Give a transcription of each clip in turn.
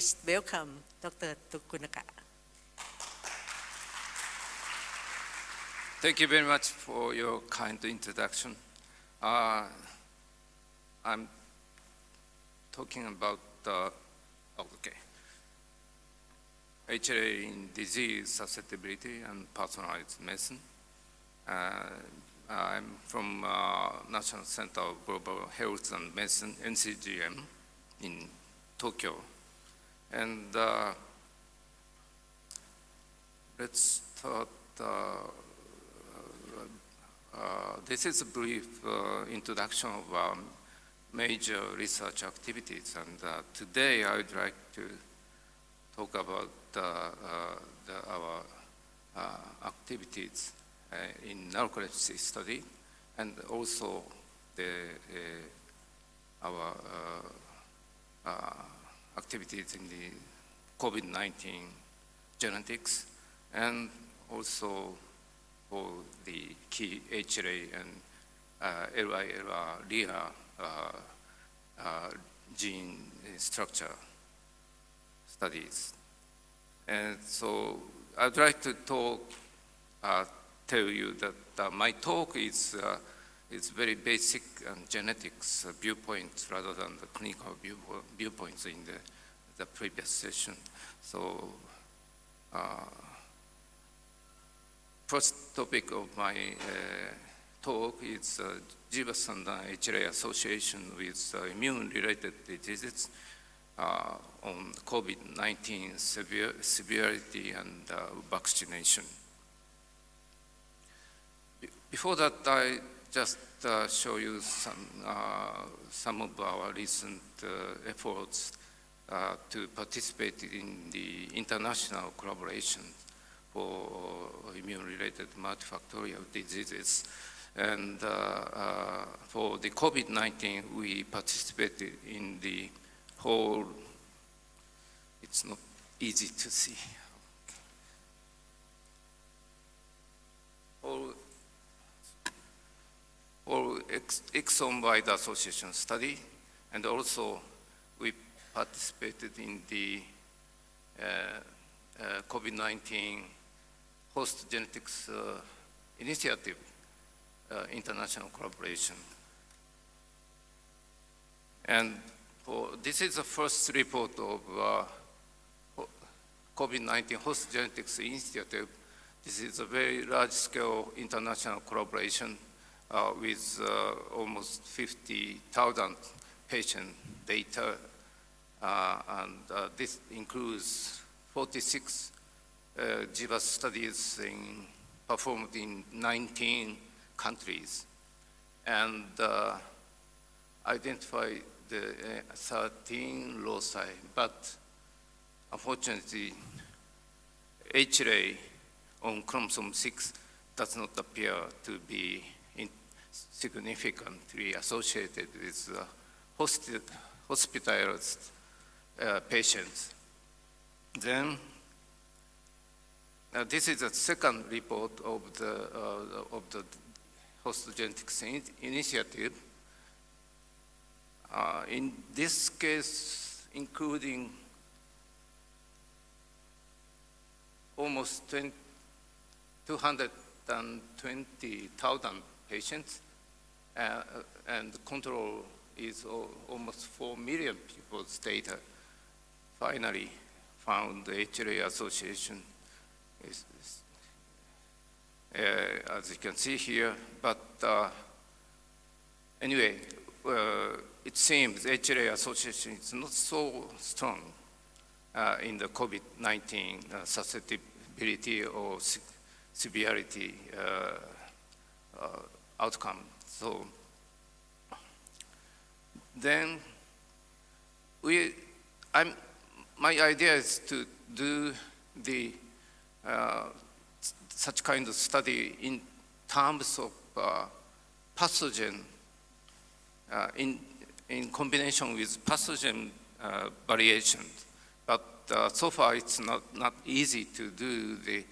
please welcome Dr. Tokunaga. Thank you very much for your kind introduction. I'm talking about HLA in disease susceptibility and personalized medicine. I'm from National Center of Global Health and Medicine, NCGM, in Tokyo. And let's start. This is a brief introduction of major research activities, and today I would like to talk about our activities in narcolepsy study, and also our activities in the COVID-19 genetics, and also for the key HLA and LILR gene structure studies. And so I'd like to tell you that my talk is very basic and genetics viewpoints rather than the clinical viewpoints in the previous session. So first topic of my talk is GBAS and HLA association with immune-related diseases on COVID-19 severity and vaccination. Before that, I just show you some of our recent efforts to participate in the international collaboration for immune-related multifactorial diseases. And for the COVID-19, we participated in the whole, it's not easy to see, whole exome-wide association study, and also we participated in the COVID-19 host genetics initiative international collaboration. And this is the first report of COVID-19 host genetics initiative. This is a very large-scale international collaboration with almost 50,000 patient data, and this includes 46 GBAS studies performed in 19 countries, and identify the 13 loci, but unfortunately, HLA on chromosome 6 does not appear to be significantly associated with hospitalized patients. Then, this is the second report of the host genetics initiative. In this case, including almost 220,000 patients, and the control is almost 4 million people's data. Finally, found the HLA association, as you can see here. But anyway, it seems HLA association is not so strong in the COVID-19 susceptibility or severity outcome. So then my idea is to do the such kind of study in terms of pathogen in combination with pathogen variations. But so far it's not easy to do the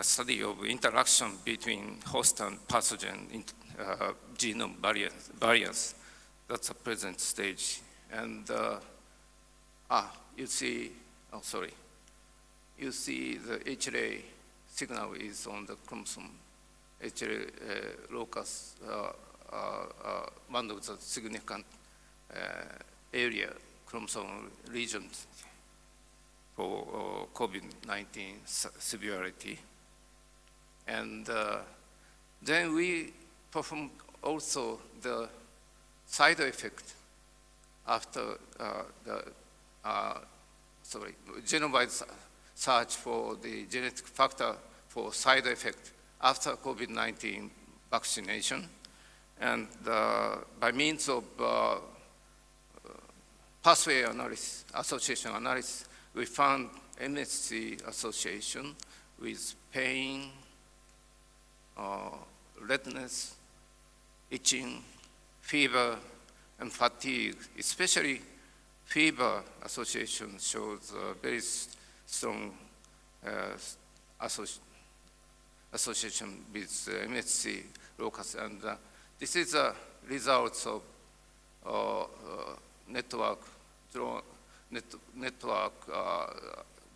study of interaction between host and pathogen genome variants. That's a present stage. And you see, oh, sorry. You see the HLA signal is on the chromosome. HLA locus, one of the significant area, chromosome regions for COVID-19 severity. And then we performed also the side effect after genome-wide search for the genetic factor for side effect after COVID-19 vaccination. And by means of pathway analysis, association analysis, we found MSC association with pain, redness, itching, fever, and fatigue. Especially fever association shows very strong association with MSC locus. And this is a result of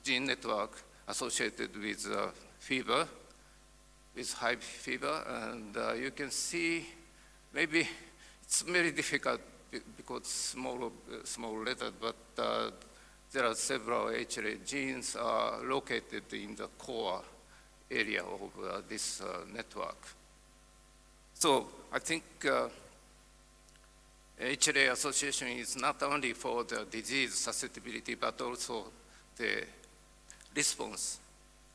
gene network associated with fever, with high fever. And you can see, maybe it's very difficult because small letter, but there are several HLA genes located in the core area of this network. So I think HLA association is not only for the disease susceptibility, but also the response,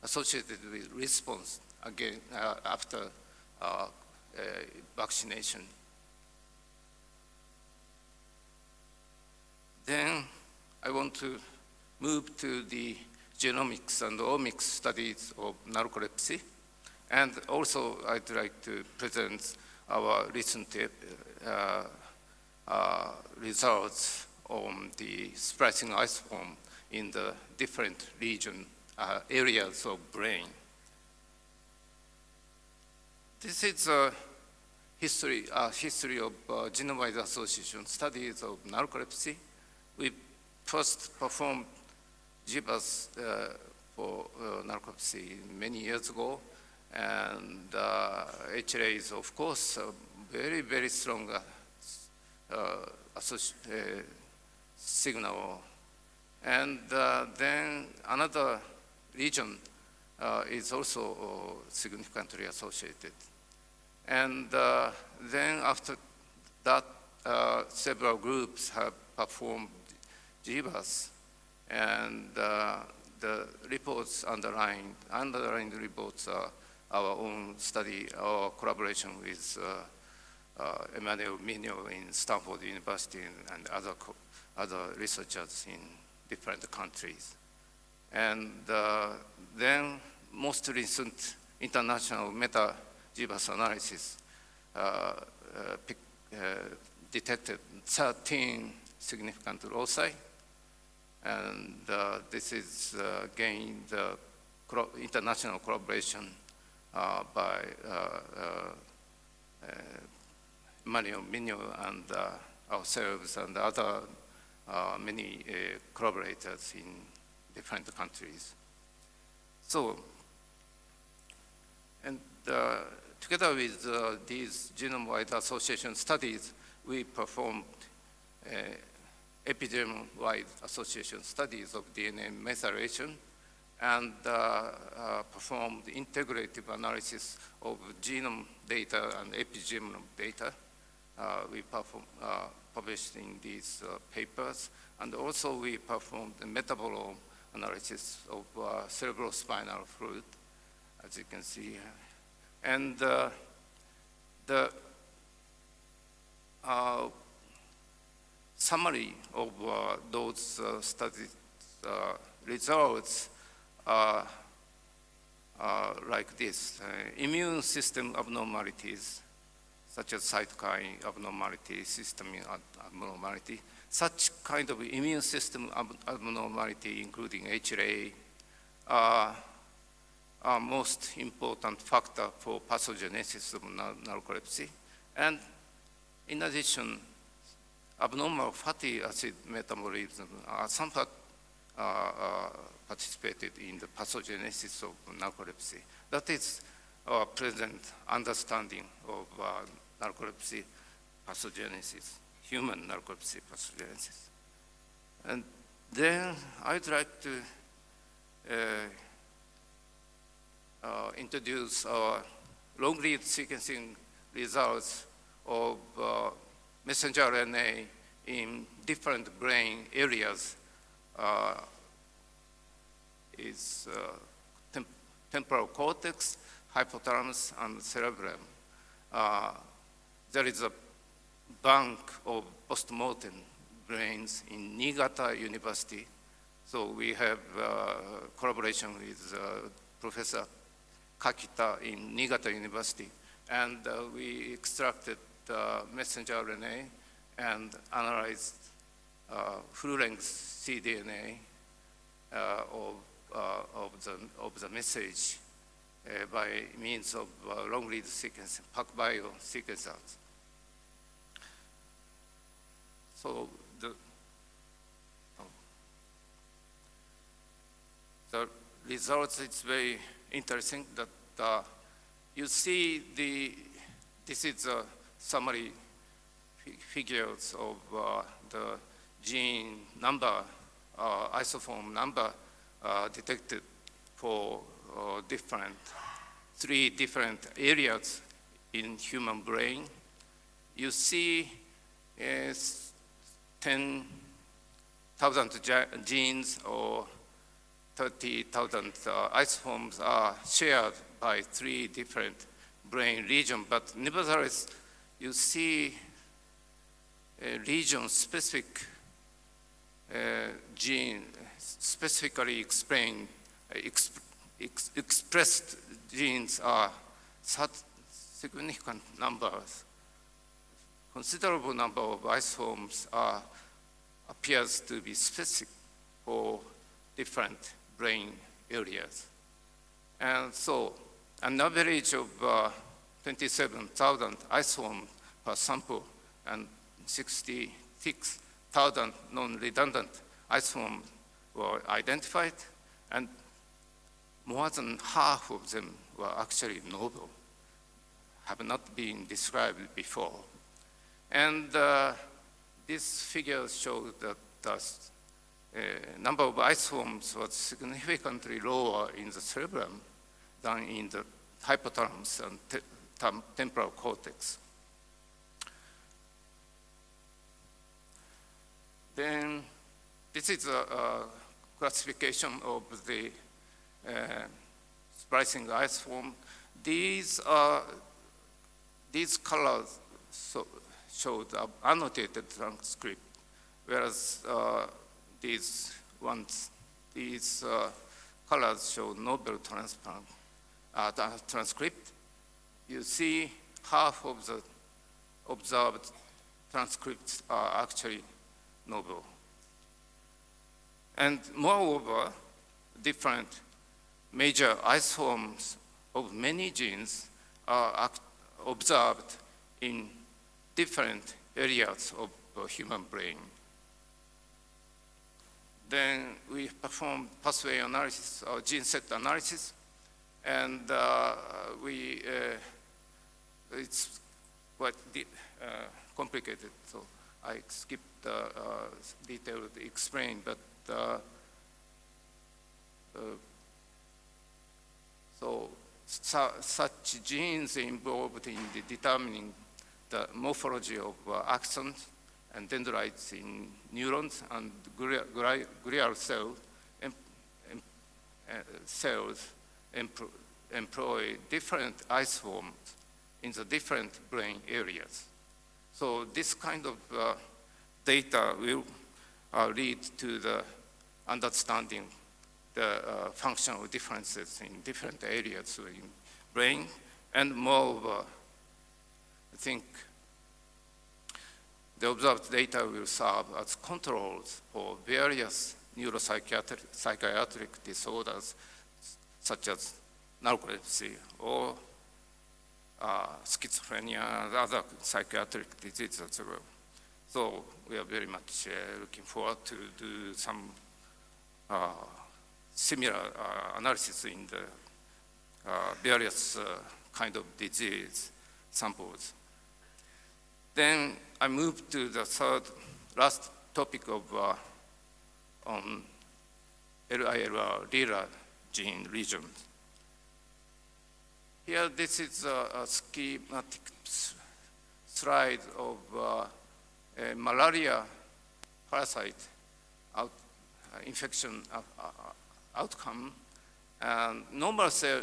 associated with response again after vaccination. Then I want to move to the genomics and omics studies of narcolepsy. And also I'd like to present our recent results on the splicing isoform in the different areas of brain. This is a history of genome-wide association studies of narcolepsy. We first performed GBAS for narcolepsy many years ago, and HLA is, of course, a very, very strong signal. And then another region is also significantly associated. And then after that, several groups have performed GBAS, and the reports underlying reports are our own study, our collaboration with Emmanuel Mignot in Stanford University and other researchers in different countries. And then most recent international meta-GBAS analysis detected 13 significant loci. And this is again the international collaboration by Emmanuel Mignot and ourselves and other many collaborators in different countries. So, and together with these genome-wide association studies, we performed epidemiology-wide association studies of DNA methylation and performed integrative analysis of genome data and epigenome data. We published in these papers, and also we performed a metabolome analysis of cerebrospinal fluid, as you can see here. And the summary of those study results are like this. Immune system abnormalities, such as cytokine abnormality, histamine abnormality. Such kind of immune system abnormality, including HLA, are most important factor for pathogenesis of narcolepsy. And in addition, abnormal fatty acid metabolism are somewhat participated in the pathogenesis of narcolepsy. That is our present understanding of narcolepsy pathogenesis, human narcolepsy pathogenesis. And then I'd like to introduce our long-read sequencing results of messenger RNA in different brain areas. Is temporal cortex, hypothalamus, and cerebellum. There is a bank of postmortem brains in Niigata University. So we have collaboration with Professor Kakita in Niigata University. And we extracted messenger RNA and analyzed full-length cDNA of the message by means of long-read sequencing, PacBio sequencers. So the results, it's very interesting that you see this is a summary figures of the gene number, isoform number detected for three different areas in human brain. You see 10,000 genes or 30,000 isoforms are shared by three different brain regions, but nevertheless, you see region-specific gene specifically expressed genes are such significant numbers. Considerable number of isoforms appears to be specific for different brain areas. And so an average of 27,000 isoforms per sample and 66,000 non-redundant isoforms were identified, and more than half of them were actually novel, have not been described before. And these figures show that the number of isoforms was significantly lower in the cerebellum than in the hypothalamus and temporal cortex. Then this is a classification of the splicing isoform. These colors show the annotated transcript, whereas these colors show novel transcript. You see half of the observed transcripts are actually novel. And moreover, different major isoforms of many genes are observed in different areas of the human brain. Then we performed pathway analysis or gene set analysis, and it's quite complicated, so I skipped the detailed explain, but so such genes involved in determining the morphology of axons and dendrites in neurons and glial cells employ different isoforms in the different brain areas. So this kind of data will lead to the understanding the functional differences in different areas in brain, and moreover, I think the observed data will serve as controls for various neuropsychiatric disorders, such as narcolepsy or schizophrenia and other psychiatric diseases as well. So we are very much looking forward to do some similar analysis in the various kind of disease samples. Then I moved to the last topic of on LILR gene regions. Here, this is a schematic slide of a malaria parasite infection outcome. And in normal cell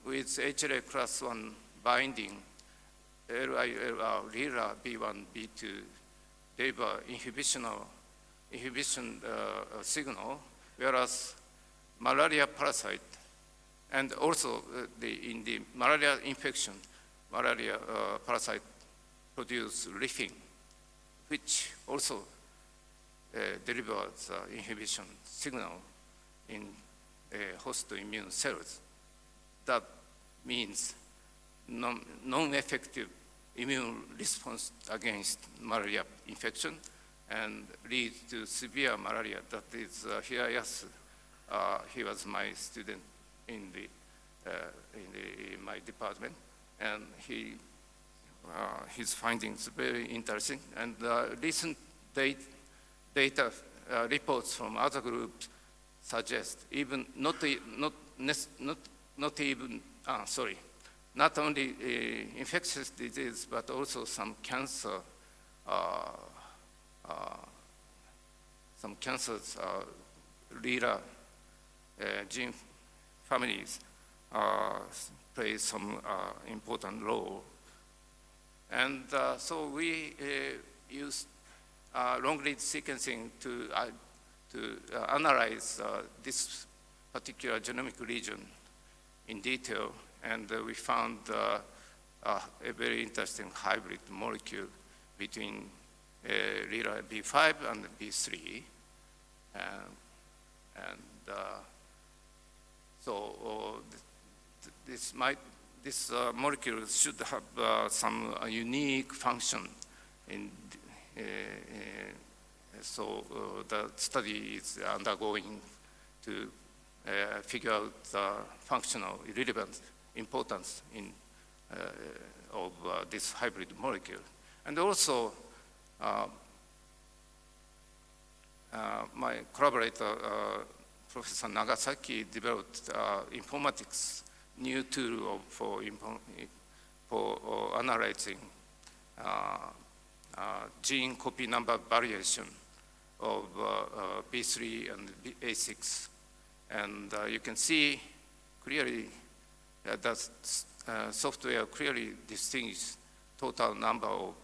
with HLA class 1 binding, LILR B1, B2 deliver inhibition signal, whereas malaria parasite, and also in the malaria infection, malaria parasite produce leafing, which also delivers inhibition signal in host immune cells. That means non-effective immune response against malaria infection and leads to severe malaria. That is here, yes, he was my student in my department, and his findings very interesting. And recent data reports from other groups suggest not only infectious disease, but also some cancer, some cancers, LILR gene families play some important role. And so we use long-read sequencing to analyze this particular genomic region in detail, and we found a very interesting hybrid molecule between LILR B5 and B3. So this molecule should have some unique function in so the study is undergoing to figure out the functional relevance importance of this hybrid molecule. And also, my collaborator, Professor Nagasaki, developed informatics new tool for analyzing gene copy number variation of B3 and A6. And you can see clearly that software clearly distinguishes total number of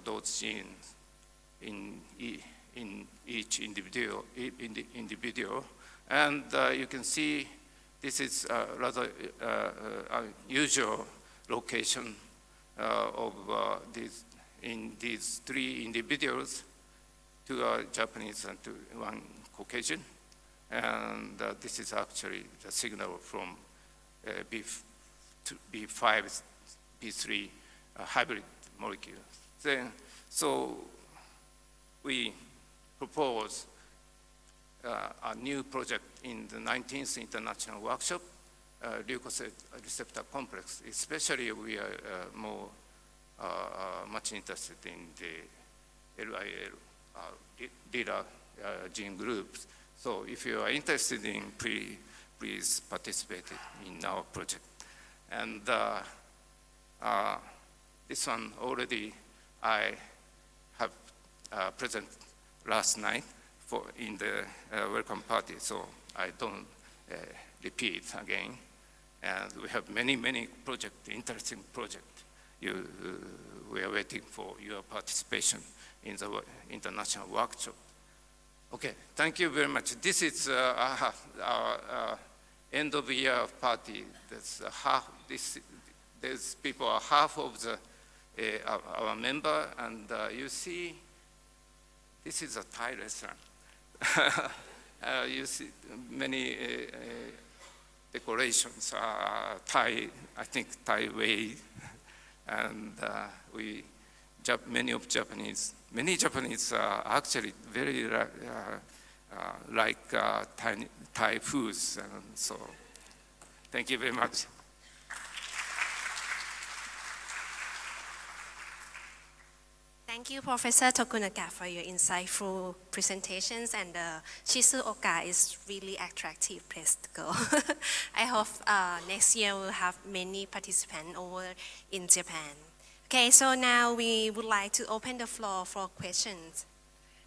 those genes in each individual. And you can see this is rather unusual location of these three individuals. Two are Japanese and one Caucasian. And this is actually the signal from B5, B3 hybrid molecule. So we propose a new project in the 19th International Workshop, leukocyte receptor complex. Especially we are much interested in the LILR gene groups. So if you are interested in, please participate in our project. And this one already I have presented last night in the welcome party, so I don't repeat again. And we have many projects, interesting projects. We are waiting for your participation in the international workshop. Okay, thank you very much. This is our end of year party. That's these people are half of our member, and you see, this is a Thai restaurant. You see many decorations, Thai, I think Thai way, and many Japanese are actually very like Thai foods, and so thank you very much. Thank you, Professor Tokunaga, for your insightful presentations, and Shizuoka is really attractive place to go. I hope next year we'll have many participants over in Japan. Okay, so now we would like to open the floor for questions.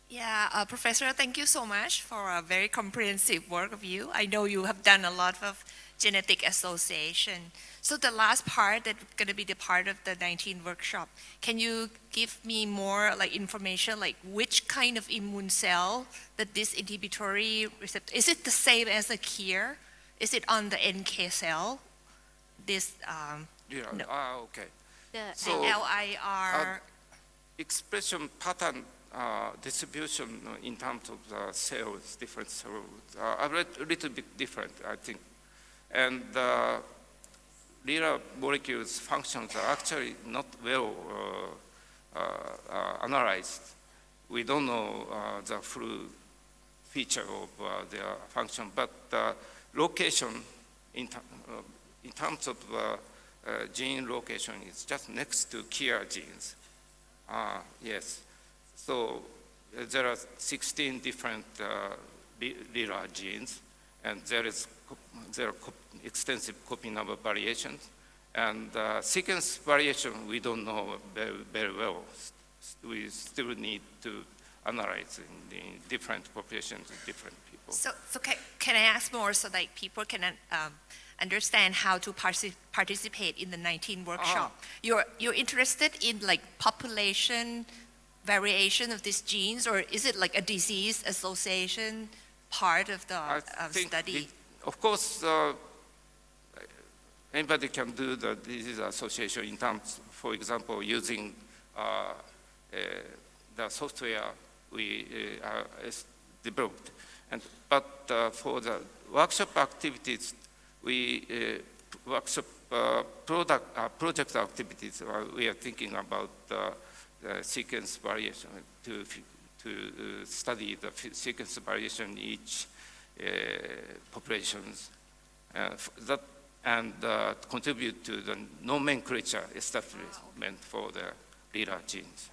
Yeah, Professor, thank you so much for a very comprehensive work of you. I know you have done a lot of genetic association. So the last part that's going to be the part of the 19 workshop, can you give me more like information, like which kind of immune cell that this inhibitory receptor, is it the same as a KIR? Is it on the NK cell? This, no. Okay. The So, LIR. expression pattern distribution in terms of the cells, different cells, are a little bit different, I think. And LIRA molecules' functions are actually not well analyzed. We don't know the full feature of their function, but location in terms of gene location is just next to KIR genes. Yes. So there are 16 different LIRA genes, and there are extensive copy number variations. And sequence variation, we don't know very well. We still need to analyze in the different populations, different people. So can I ask more so that people can understand how to participate in the 19 workshop? You're interested in like population variation of these genes, or is it like a disease association part of the study? Of course, anybody can do the disease association in terms, for example, using the software we developed. But for the workshop activities, project activities, we are thinking about the sequence variation to study the sequence variation in each populations and contribute to the nomenclature establishment for the LIRA genes.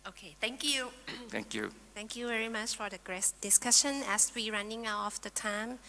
Okay, thank you. Thank you. Thank you very much for the great discussion. As we're running out of the time,